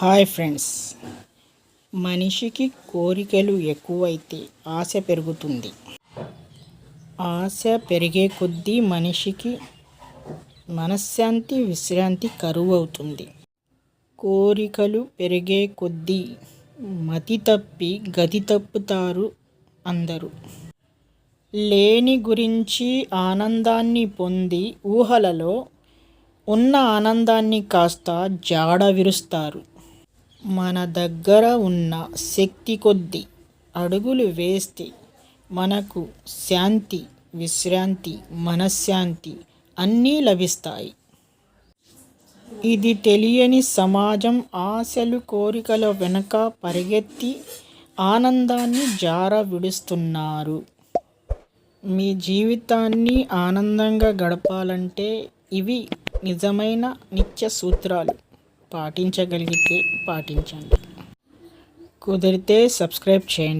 Hi friends, మనిషికి కోరికలు ఎక్కువైతే ఆశ పెరుగుతుంది. ఆశ పెరిగే కొద్దీ మనిషికి మనశ్శాంతి, విశ్రాంతి కరువు అవుతుంది. కోరికలు పెరిగే కొద్దీ మతి తప్పి గతి తప్పుతారు అందరూ. లేని గురించి ఆనందాన్ని పొంది ఊహలలో ఉన్న ఆనందాన్ని కాస్త జాడ విరుస్తారు. మన దగ్గర ఉన్న శక్తి కొద్దీ అడుగులు వేస్తే మనకు శాంతి, విశ్రాంతి, మనశ్శాంతి అన్నీ లభిస్తాయి. ఇది తెలియని సమాజం ఆశలు, కోరికల వెనుక పరిగెత్తి ఆనందాన్ని జార విడుస్తున్నారు. మీ జీవితాన్ని ఆనందంగా గడపాలంటే ఇవి నిజమైన నిత్య సూత్రాలు. పాటించగలిగితే పాటించండి, కుదిరితే సబ్స్క్రైబ్ చేయండి.